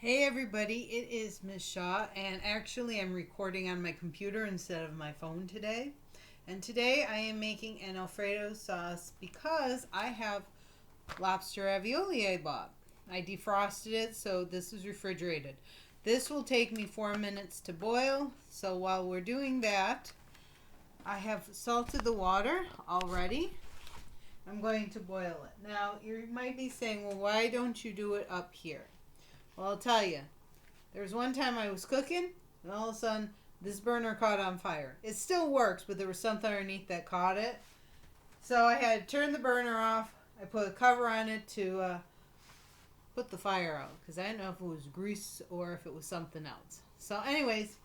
Hey everybody, it is Miss Shaw, and actually I'm recording on my computer instead of my phone today. And today I am making an Alfredo sauce because I have lobster ravioli I bought. I defrosted it, so this is refrigerated. This will take me 4 minutes to boil, so while we're doing that, I have salted the water already. I'm going to boil it. Now, you might be saying, well, why don't you do it up here? Well, I'll tell you. There was one time I was cooking, and all of a sudden, this burner caught on fire. It still works, but there was something underneath that caught it. So I had to turn the burner off. I put a cover on it to put the fire out, because I didn't know if it was grease or if it was something else. So anyways,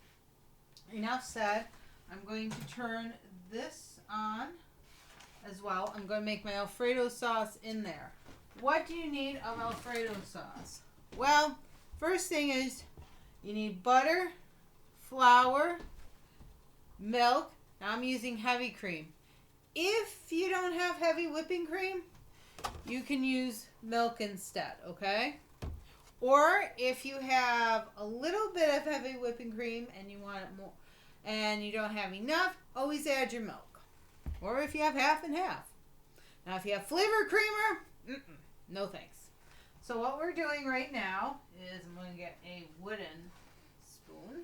enough said. I'm going to turn this on as well. I'm going to make my Alfredo sauce in there. What do you need of Alfredo sauce? Well, first thing is you need butter, flour, milk. Now I'm using heavy cream. If you don't have heavy whipping cream, you can use milk instead, okay? Or if you have a little bit of heavy whipping cream and you want it more and you don't have enough, always add your milk. Or if you have half and half. Now if you have flavor creamer, no thanks. So what we're doing right now is I'm going to get a wooden spoon.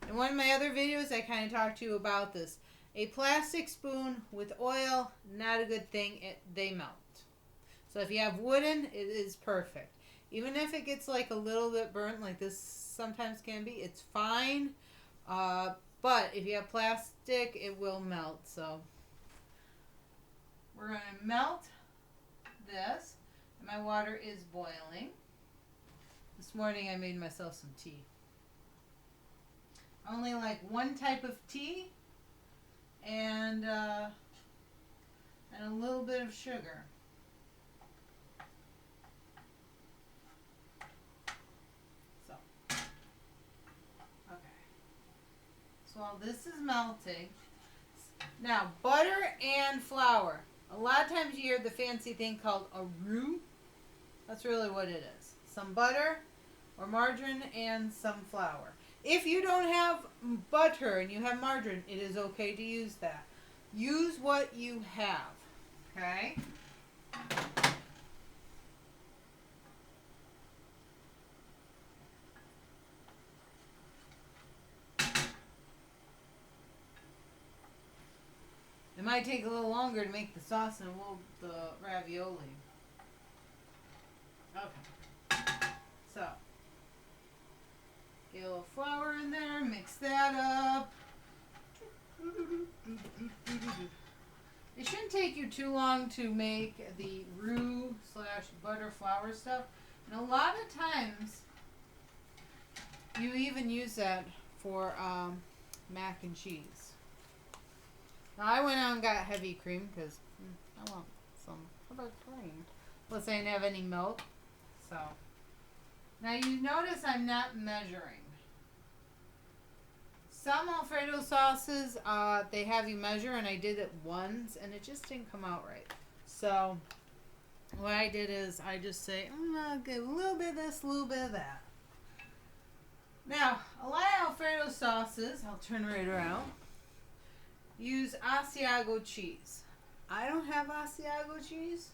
In one of my other videos, I kind of talked to you about this. A plastic spoon with oil, not a good thing. They melt. So if you have wooden, it is perfect. Even if it gets like a little bit burnt, like this sometimes can be, it's fine. But if you have plastic, it will melt. So we're going to melt this. And my water is boiling. This morning I made myself some tea. I only like one type of tea and a little bit of sugar. So, okay. So while this is melting, now butter and flour. A lot of times you hear the fancy thing called a roux. That's really what it is. Some butter or margarine and some flour. If you don't have butter and you have margarine, it is okay to use that. Use what you have. Okay? It might take a little longer to make the sauce than it will the ravioli. Okay. So, get a little flour in there, mix that up. It shouldn't take you too long to make the roux / butter flour stuff. And a lot of times, you even use that for mac and cheese. Now I went out and got heavy cream because I want some other cream. Plus I didn't have any milk. So now you notice I'm not measuring. Some Alfredo sauces, they have you measure, and I did it once and it just didn't come out right. So what I did is I just say, I'm gonna get a little bit of this, a little bit of that. Now, a lot of Alfredo sauces, I'll turn right around, use Asiago cheese. I don't have Asiago cheese,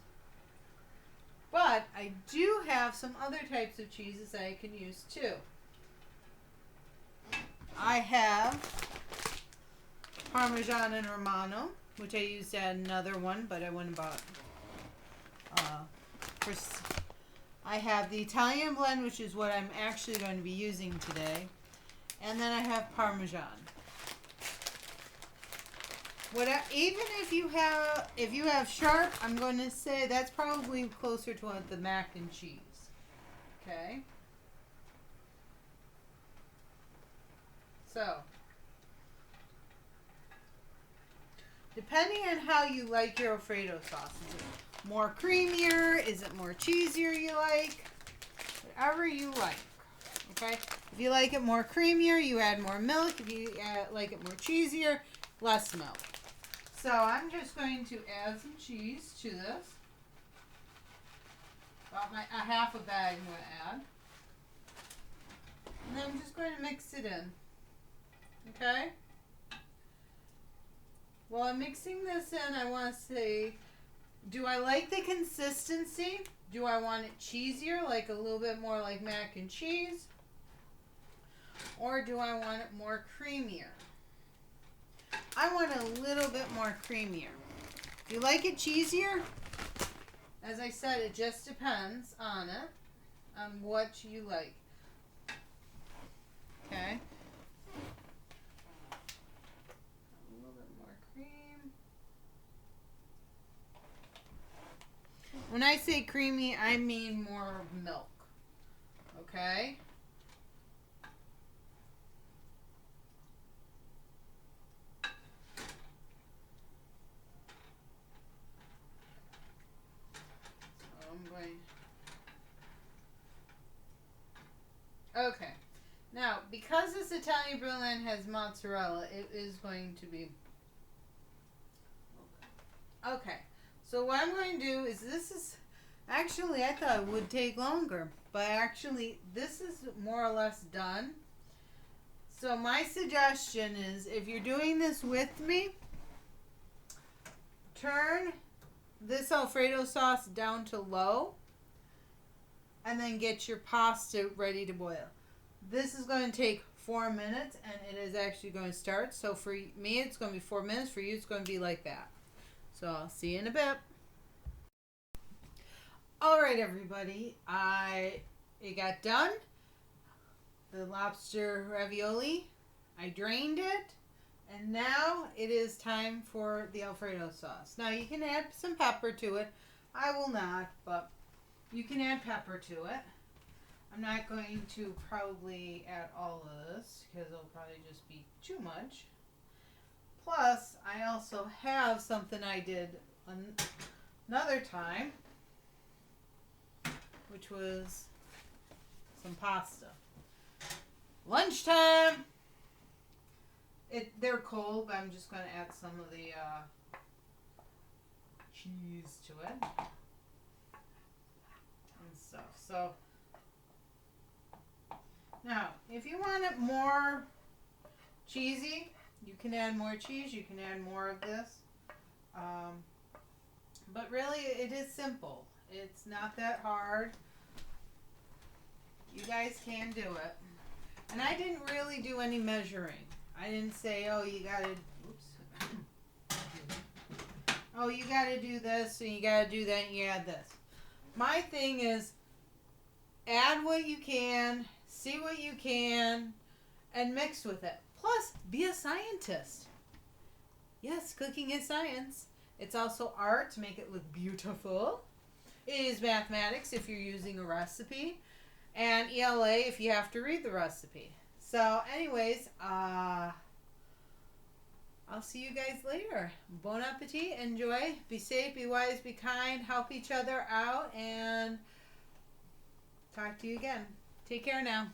but I do have some other types of cheeses that I can use too. I have Parmesan and Romano, which I used at another one, but I went and bought. I have the Italian blend, which is what I'm actually going to be using today, and then I have Parmesan. Even if you have sharp, I'm going to say that's probably closer to the mac and cheese. Okay. So, depending on how you like your Alfredo sauce, is it more creamier? Is it more cheesier you like? Whatever you like. Okay. If you like it more creamier, you add more milk. If you like it more cheesier, less milk. So I'm just going to add some cheese to this. about a half a bag I'm going to add. And then I'm just going to mix it in. Okay? While I'm mixing this in, I want to say, do I like the consistency? Do I want it cheesier, like a little bit more like mac and cheese? Or do I want it more creamier? I want it a little bit more creamier. Do you like it cheesier? As I said, it just depends on it, on what you like. Okay. A little bit more cream. When I say creamy, I mean more milk. Okay? Okay. Now, because this Italian Brillant has mozzarella, it is going to be... Okay. So what I'm going to do is this is... Actually, I thought it would take longer. But actually, this is more or less done. So my suggestion is, if you're doing this with me, turn this Alfredo sauce down to low. And then get your pasta ready to boil. This is going to take 4 minutes, and it is actually going to start. So for me, it's going to be 4 minutes. For you, it's going to be like that. So I'll see you in a bit. All right, everybody. It got done. The lobster ravioli. I drained it. And now it is time for the Alfredo sauce. Now, you can add some pepper to it. I will not, but... You can add pepper to it. I'm not going to probably add all of this because it'll probably just be too much. Plus, I also have something I did another time, which was some pasta. Lunchtime! They're cold, but I'm just going to add some of the cheese to it. Stuff. So now, if you want it more cheesy, you can add more cheese. You can add more of this. But really, it is simple. It's not that hard. You guys can do it. And I didn't really do any measuring. I didn't say, oh, you gotta, oops. Oh, you gotta do this and you gotta do that and you add this. My thing is, add what you can, see what you can, and mix with it. Plus, be a scientist. Yes, cooking is science. It's also art to make it look beautiful. It is mathematics if you're using a recipe. And ELA if you have to read the recipe. So, anyways, I'll see you guys later. Bon appetit. Enjoy. Be safe, be wise, be kind. Help each other out. And talk to you again. Take care now.